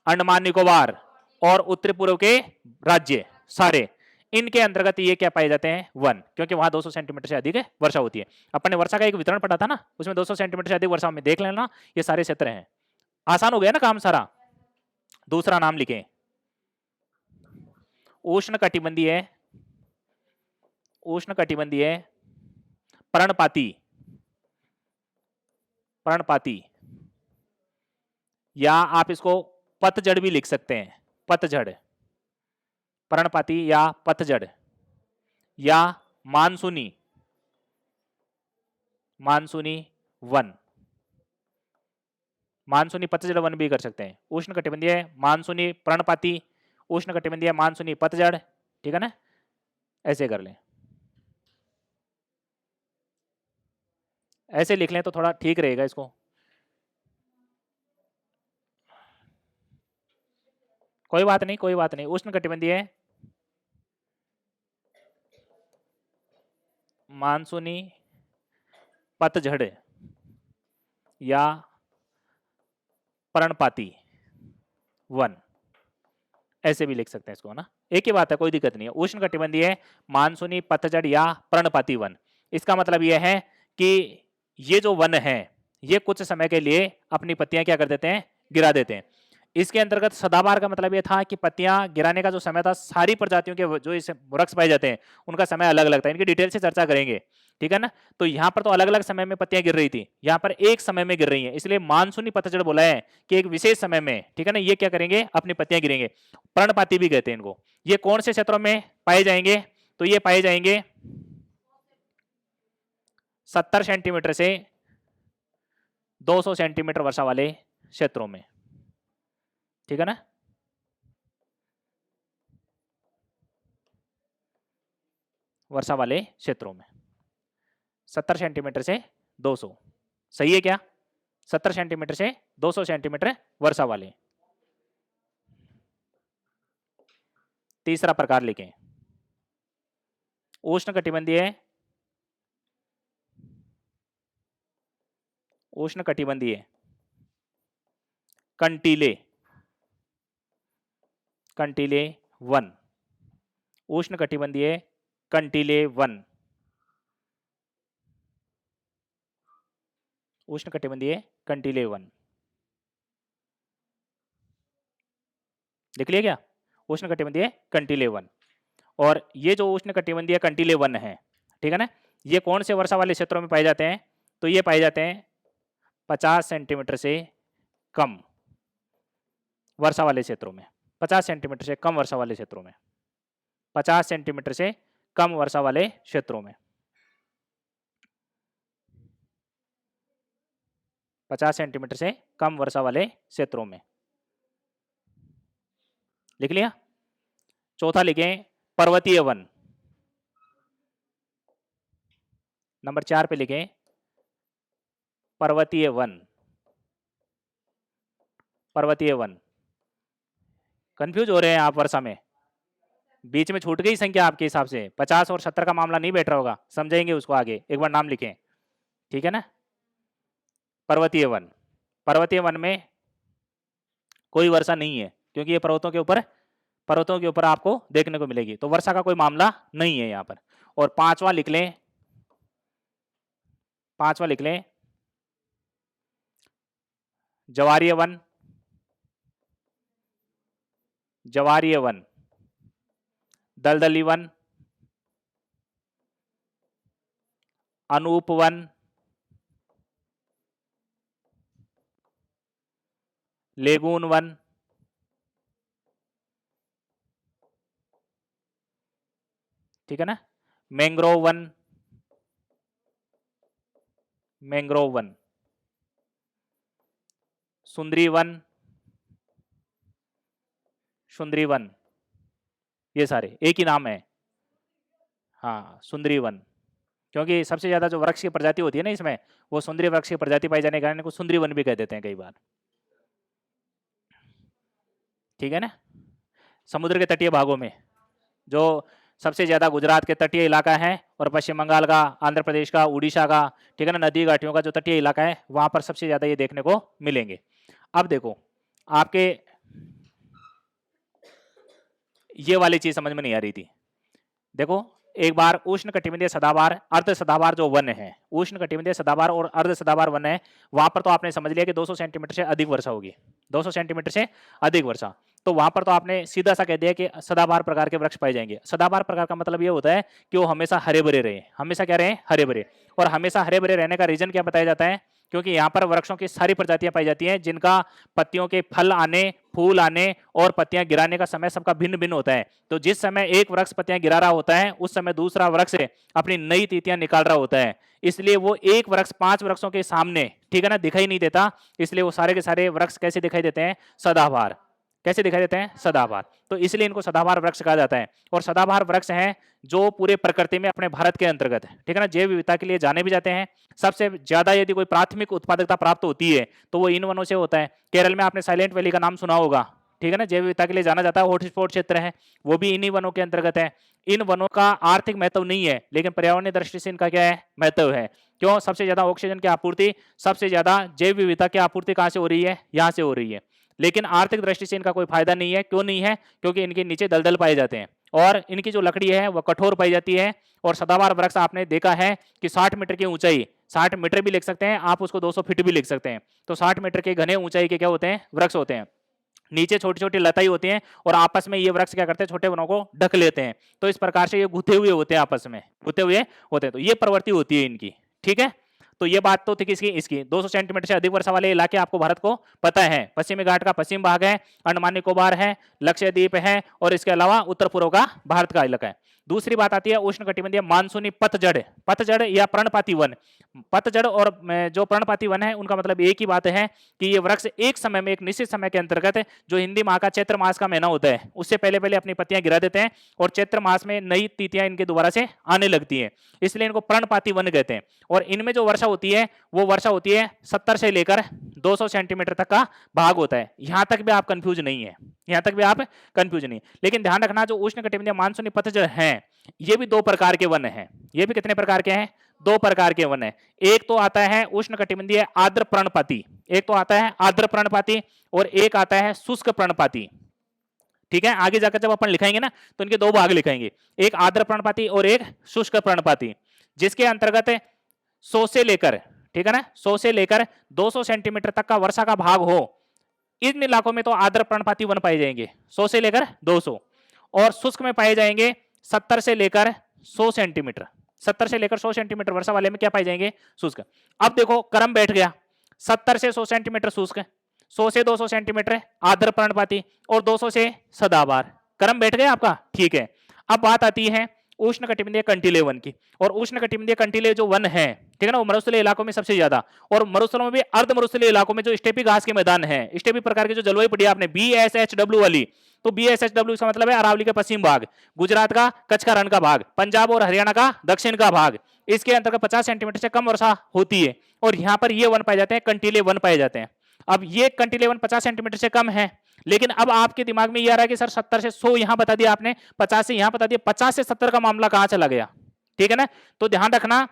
अंडमान निकोबार और उत्तरी पूर्व के राज्य सारे, इनके अंतर्गत ये क्या पाए जाते हैं? वन, क्योंकि वहां 200 सेंटीमीटर से अधिक वर्षा होती है। अपन ने वर्षा का एक वितरण पढ़ा था ना, उसमें 200 सेंटीमीटर से अधिक वर्षा में देख लेना, ये सारे क्षेत्र हैं। आसान हो गया ना काम सारा। दूसरा नाम लिखें, उष्ण कटिबंधीय, उष्ण कटिबंधीय पर्णपाती, पर्णपाती, या आप इसको पतझड़ भी लिख सकते हैं, पतझड़, पर्णपाती या पतझड़, या मानसूनी, मानसूनी वन, मानसूनी पतझड़ वन भी कर सकते हैं। उष्ण कटिबंधीय मानसूनी पर्णपाती, उष्ण कटिबंधीय मानसूनी पतझड़, ठीक है ना, ऐसे कर लें, ऐसे लिख लें तो थोड़ा ठीक रहेगा इसको। कोई बात नहीं, कोई बात नहीं। उष्ण कटिबंधीय मानसूनी पतझड़ या पर्णपाती वन, ऐसे भी लिख सकते हैं इसको ना, एक ही बात है, कोई दिक्कत नहीं है। उष्ण कटिबंधीय मानसूनी पतझड़ या पर्णपाती वन, इसका मतलब यह है कि ये जो वन है ये कुछ समय के लिए अपनी पत्तियां क्या कर देते हैं? गिरा देते हैं। इसके अंतर्गत सदाबहार का मतलब यह था कि पत्तियां गिराने का जो समय था, सारी प्रजातियों के जो इस वृक्ष पाए जाते हैं उनका समय अलग अलग था, इनकी डिटेल से चर्चा करेंगे, ठीक है ना। तो यहाँ पर तो अलग अलग समय में पत्तियां गिर रही थी, यहाँ पर एक समय में गिर रही हैं, इसलिए मानसूनी पतझड़ बोला है कि एक विशेष समय में, ठीक है ना, ये क्या करेंगे? अपनी पत्तियां गिरेंगे। पर्णपाती भी कहते हैं इनको। ये कौन से क्षेत्रों में पाए जाएंगे? तो ये पाए जाएंगे 70 सेंटीमीटर से 200 सेंटीमीटर वर्षा वाले क्षेत्रों में, ठीक है ना। वर्षा वाले क्षेत्रों में 70 सेंटीमीटर से 200, सही है क्या? 70 सेंटीमीटर से 200 सेंटीमीटर वर्षा वाले। तीसरा प्रकार लिखें, उष्ण कटिबंधीय उष्ण कटिबंधीय कंटीले, कंटीले वन, उष्ण कटिबंधीय कंटीले वन, उष्ण कटिबंधीय कंटीले वन। देख लिया क्या? उष्ण कटिबंधीय कंटीले वन। और ये जो उष्ण कटिबंधीय कंटीले वन है, ठीक है ना, ये कौन से वर्षा वाले क्षेत्रों में पाए जाते हैं? तो ये पाए जाते हैं 50 सेंटीमीटर से कम वर्षा वाले क्षेत्रों में, 50 सेंटीमीटर से कम वर्षा वाले क्षेत्रों में, 50 सेंटीमीटर से कम वर्षा वाले क्षेत्रों में, 50 सेंटीमीटर से कम वर्षा वाले क्षेत्रों में। लिख लिया? चौथा लिखें पर्वतीय वन, नंबर 4 पे लिखें पर्वतीय वन, पर्वतीय वन। कंफ्यूज हो रहे हैं आप वर्षा में? बीच में छूट गई संख्या आपके हिसाब से, 50 और 70 का मामला नहीं बैठ रहा होगा, समझेंगे उसको आगे, एक बार नाम लिखें, ठीक है ना। पर्वतीय वन, पर्वतीय वन में कोई वर्षा नहीं है क्योंकि ये पर्वतों के ऊपर आपको देखने को मिलेगी, तो वर्षा का कोई मामला नहीं है यहाँ पर। और पांचवा लिख लें, पांचवा लिख लें ज्वारीय वन, ज्वारीय वन, दलदली वन, अनूप वन, लेगून वन, ठीक है ना, मैंग्रोव वन, मैंग्रोव वन, सुंदरी वन, सुंदरी वन, ये सारे एक ही नाम है, हाँ सुंदरी वन, क्योंकि सबसे ज्यादा जो वृक्ष की प्रजाति होती है ना इसमें, वो सुंदरी वृक्ष की प्रजाति पाई जाने के कारण इनको सुंदरी वन भी कह देते हैं कई बार, ठीक है ना। समुद्र के तटीय भागों में जो सबसे ज्यादा गुजरात के तटीय इलाका है और पश्चिम बंगाल का, आंध्र प्रदेश का, उड़ीसा का, ठीक है ना, नदी घाटियों का जो तटीय इलाका है वहां पर सबसे ज्यादा ये देखने को मिलेंगे। अब देखो आपके ये वाली चीज समझ में नहीं आ रही थी, देखो एक बार उष्ण कटिबंधीय सदाबहार, अर्ध सदाबहार जो वन है, उष्ण कटिबंधीय सदाबहार और अर्ध सदाबहार वन है, वहां पर तो आपने समझ लिया कि 200 सेंटीमीटर से अधिक वर्षा होगी, 200 सेंटीमीटर से अधिक वर्षा, तो वहां पर तो आपने सीधा सा कह दिया कि सदाबहार प्रकार के वृक्ष पाए जाएंगे। सदाबहार प्रकार का मतलब ये होता है कि वो हमेशा हरे भरे रहे, हमेशा क्या रहे, हरे भरे। और हमेशा हरे भरे रहने का रीजन क्या बताया जाता है? क्योंकि यहाँ पर वृक्षों की सारी प्रजातियां पाई जाती हैं जिनका पत्तियों के फल आने, फूल आने और पत्तियां गिराने का समय सबका भिन्न भिन्न होता है। तो जिस समय एक वृक्ष पत्तियां गिरा रहा होता है उस समय दूसरा वृक्ष अपनी नई तीतियां निकाल रहा होता है, इसलिए वो एक वृक्ष 5 वृक्षों के सामने, ठीक है ना, दिखाई नहीं देता, इसलिए वो सारे के सारे वृक्ष कैसे दिखाई देते हैं? सदाबहार। कैसे दिखाई देते हैं? सदाबहार। तो इसलिए इनको सदाबहार वृक्ष कहा जाता है। और सदाबहार वृक्ष हैं जो पूरे प्रकृति में अपने भारत के अंतर्गत, ठीक है ना, जैव विविधता के लिए जाने भी जाते हैं। सबसे ज्यादा यदि कोई प्राथमिक उत्पादकता प्राप्त होती है तो वो इन वनों से होता है। केरल में आपने साइलेंट वैली का नाम सुना होगा, ठीक है ना, जैव विविधता के लिए जाना जाता है, हॉटस्पॉट क्षेत्र है, वो भी इन्हीं वनों के अंतर्गत है। इन वनों का आर्थिक महत्व नहीं है लेकिन पर्यावरणीय दृष्टि से इनका क्या है? महत्व है। क्यों? सबसे ज्यादा ऑक्सीजन की आपूर्ति, सबसे ज्यादा जैव विविधता की आपूर्ति कहां से हो रही है? यहां से हो रही है। लेकिन आर्थिक दृष्टि से इनका कोई फायदा नहीं है। क्यों नहीं है? क्योंकि इनके नीचे दलदल पाए जाते हैं और इनकी जो लकड़ी है वह कठोर पाई जाती है। और सदाबहार वृक्ष आपने देखा है कि 60 मीटर की ऊंचाई, 60 मीटर भी लिख सकते हैं आप, उसको 200 फीट भी लिख सकते हैं। तो 60 मीटर के घने ऊंचाई के क्या होते हैं? वृक्ष होते हैं। नीचे छोटी छोटी लताई होती हैं और आपस में ये वृक्ष क्या करते हैं? छोटे वनों को ढक लेते हैं। तो इस प्रकार से ये गुथे हुए होते हैं, आपस में गुथे हुए होते हैं। तो ये प्रवृत्ति होती है इनकी, ठीक है। तो ये बात तो थी किसकी? इसकी। 200 सेंटीमीटर से अधिक वर्षा वाले इलाके आपको भारत को पता है। पश्चिमी घाट का पश्चिम भाग है, अंडमान निकोबार है, लक्षद्वीप है और इसके अलावा उत्तर पूर्व का भारत का इलाका है। दूसरी बात आती है उष्ण कटिबंधीय मानसूनी पतझड़, पतझड़ या पर्णपाती वन। पतझड़ और जो पर्णपाती वन है उनका मतलब एक ही बात है कि ये वृक्ष एक समय में, एक निश्चित समय के अंतर्गत, जो हिंदी माह का चैत्र मास का महीना होता है उससे पहले पहले अपनी पत्तियां गिरा देते हैं और चैत्र मास में नई तीतियां इनके दोबारा से आने लगती है, इसलिए इनको पर्णपाती वन कहते हैं। और इनमें जो वर्षा होती है वो वर्षा होती है 70 से लेकर 200 सेंटीमीटर तक का भाग होता है। यहां तक भी आप कंफ्यूज नहीं है, यहां तक भी आप कंफ्यूज नहीं। लेकिन ध्यान रखना जो उष्ण कटिबंधीय मानसूनी पतझड़ हैं ये भी 2 प्रकार के वन हैं। ये भी कितने प्रकार के हैं? दो प्रकार के वन है। एक तो आता है उष्णकटिबंधीय आर्द्र पर्णपाती, एक तो आता है आर्द्र पर्णपाती और एक आता है शुष्क पर्णपाती। ठीक है, आगे जाकर जब अपन लिखाएंगे ना तो इनके दो भाग लिखाएंगे, एक आर्द्र पर्णपाती और एक शुष्क पर्णपाती, जिसके अंतर्गत 100 से लेकर, ठीक है ना, 100 से लेकर 200 सेंटीमीटर तक का वर्षा का भाग हो, इन इलाकों में तो आर्द्र पर्णपाती वन पाए जाएंगे 100 से लेकर 200, और शुष्क में पाए जाएंगे 70 से लेकर 100 सेंटीमीटर। 70 से लेकर 100 सेंटीमीटर वर्षा वाले में क्या पाए जाएंगे? शुष्क। अब देखो क्रम बैठ गया, 70 से 100 सेंटीमीटर शुष्क, 100 से 200 सेंटीमीटर आर्द्र पर्णपाती और 200 से सदाबहार। क्रम बैठ गया आपका, ठीक है। अब बात आती है उष्णकटिबंधीय कंटीले वन की, और उष्णकटिबंधीय कंटीले जो वन है, ठीक है ना, वो मरुस्थलीय इलाकों में सबसे ज्यादा, और मरुस्थलों में भी अर्ध मरुस्थलीय इलाकों में जो स्टेपी घास के मैदान है, स्टेपी प्रकार की जो जलवायु पड़ी आपने BSHW वाली, तो BSHW इसका मतलब है अरावली का पश्चिम भाग, गुजरात का कच्छ का रण का भाग, पंजाब और हरियाणा का दक्षिण का भाग, इसके अंतर्गत 50 सेंटीमीटर से कम वर्षा होती है, और यहाँ पर ये वन पाए जाते हैं, कंटीले वन पाए जाते हैं। अब ये कंटीले वन 50 सेंटीमीटर से कम है, लेकिन अब आपके दिमाग में ये आ रहा है कि सर 70 से 100 यहां बता दिया आपने, 50 से यहां बता दिया, 50 से 70 का मामला कहां चला गया? ठीक है ना, तो ध्यान रखना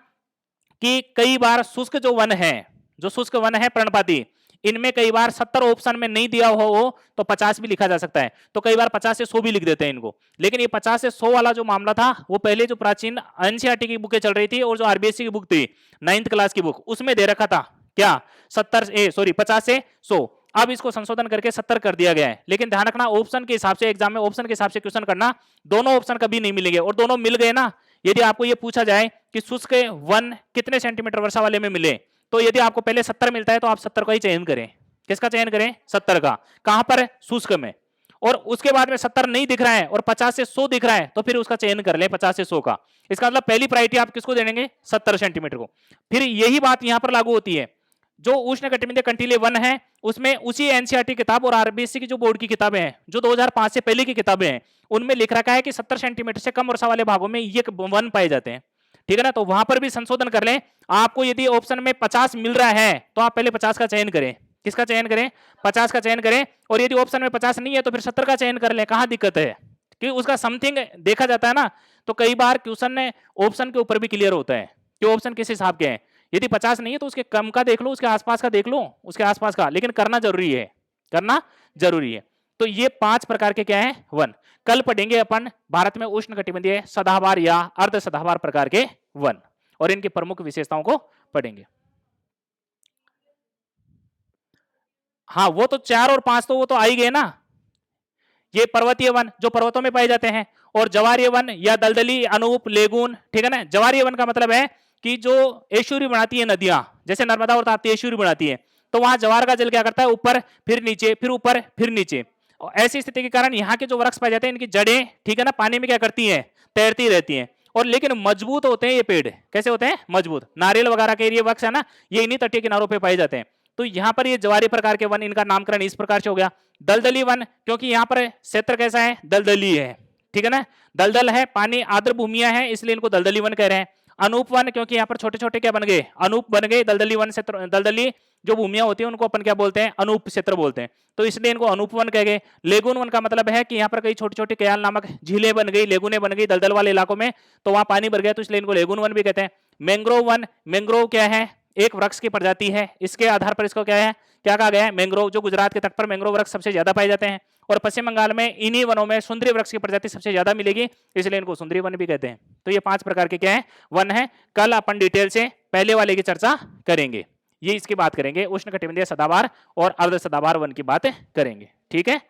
कि कई बार शुष्क जो वन है, जो शुष्क वन है पर्णपाती, इनमें कई बार 70 ऑप्शन में नहीं दिया हो तो 50 भी लिखा जा सकता है, तो कई बार 50 से 100 भी लिख देते हैं इनको। लेकिन ये 50 से 100 वाला जो मामला था वो पहले जो प्राचीन एनसीईआरटी की बुकें चल रही थी और जो आरबीएससी की बुक थी 9th क्लास की बुक, उसमें दे रखा था क्या 50 से 100। अब इसको संशोधन करके 70 कर दिया गया है, लेकिन ध्यान रखना ऑप्शन के हिसाब से, एग्जाम में ऑप्शन के हिसाब से क्वेश्चन करना, दोनों ऑप्शन कभी नहीं मिलेंगे, और दोनों मिल गए ना, यदि आपको ये पूछा जाए कि शुष्क वन कितने सेंटीमीटर वर्षा वाले में मिले, तो यदि आपको पहले 70 मिलता है तो आप 70 का ही चयन करें। किसका चयन करें? 70 का। कहां पर? शुष्क में। और उसके बाद में 70 नहीं दिख रहा है और 50 से 100 दिख रहा है तो फिर उसका चयन कर ले 50 से 100 का। इसका मतलब पहली प्रायोरिटी आप किसको देंगे? 70 सेंटीमीटर को। फिर यही बात यहां पर लागू होती है, जो उष्णकटिबंधीय कंटीले वन है उसमें उसी एनसीईआरटी किताब और आरबीएससी की जो बोर्ड की किताबें हैं, जो 2005 से पहले की किताबें हैं, उनमें लिख रखा है कि 70 सेंटीमीटर से कम वर्षा वाले भागों में ये वन पाए जाते हैं। ठीक है ना, तो वहां पर भी संशोधन कर लें। आपको यदि ऑप्शन में 50 मिल रहा है तो आप पहले 50 का चयन करें। किसका चयन करें? 50 का चयन करें। और यदि ऑप्शन में 50 नहीं है तो फिर 70 का चयन कर लें। कहां दिक्कत है? कि उसका समथिंग देखा जाता है ना, तो कई बार क्वेश्चन ने ऑप्शन के ऊपर भी क्लियर होता है कि ऑप्शन किस हिसाब के हैं। यदि 50 नहीं है तो उसके कम का देख लो, उसके आसपास का देख लो, उसके आसपास का, लेकिन करना जरूरी है, करना जरूरी है। तो ये 5 प्रकार के क्या है? वन। कल पढ़ेंगे अपन भारत में उष्णकटिबंधीय सदाबहार या अर्ध सदाबहार प्रकार के वन और इनकी प्रमुख विशेषताओं को पढ़ेंगे। हाँ, वो तो 4 और 5 तो वो तो आ ही गए ना। ये पर्वतीय वन जो पर्वतों में पाए जाते हैं, और जवारीय वन या दलदली, अनूप, लेगून, ठीक है ना। जवारीय वन का मतलब है कि जो एशुरी बनाती है नदियां, जैसे नर्मदा और ताप्ती एशुरी बनाती है, तो वहां जवार का जल क्या करता है? ऊपर फिर नीचे, फिर ऊपर फिर नीचे। और ऐसी स्थिति के कारण यहाँ के जो वृक्ष पाए जाते हैं, इनकी जड़ें, ठीक है ना, पानी में क्या करती हैं? तैरती रहती हैं, और लेकिन मजबूत होते हैं ये पेड़। कैसे होते हैं? मजबूत। नारियल वगैरह के ये वृक्ष है ना, ये इन्हीं तटीय किनारों पर पाए जाते हैं। तो यहाँ पर ये जवारी प्रकार के वन, इनका नामकरण इस प्रकार से हो गया। दलदली वन, क्योंकि यहाँ पर क्षेत्र कैसा है? दलदली है, ठीक है ना, दलदल है, पानी, आर्द्र भूमियां हैं, इसलिए इनको दलदली वन कह रहे हैं। अनूप वन, क्योंकि यहाँ पर छोटे छोटे क्या बन गए? अनूप बन गए। दलदली वन क्षेत्र, दलदली जो भूमियां होती है उनको अपन क्या बोलते हैं? अनूप क्षेत्र बोलते हैं, तो इसलिए इनको अनूप वन कह गए। लेगून वन का मतलब है कि यहाँ पर कई छोटी छोटी कयाल नामक झीलें बन गई, लेगुने बन गई दलदल वाले इलाकों में, तो वहां पानी भर गया, तो इसलिए इनको लेगून वन भी कहते हैं। मैंग्रोव वन, मैंग्रोव क्या है? एक वृक्ष की प्रजाति है, इसके आधार पर इसको क्या है, क्या कहा गया है? मैंग्रोव। जो गुजरात के तट पर मैंग्रोव वृक्ष सबसे ज्यादा पाए जाते हैं, और पश्चिम बंगाल में इन्हीं वनों में सुंदरी वृक्ष की प्रजाति सबसे ज्यादा मिलेगी, इसलिए इनको सुंदरी वन भी कहते हैं। तो ये 5 प्रकार के क्या है? वन है। कल अपन डिटेल से पहले वाले की चर्चा करेंगे, ये इसकी बात करेंगे, उष्णकटिबंधीय सदाबहार और अर्ध सदाबहार वन की बात करेंगे। ठीक है।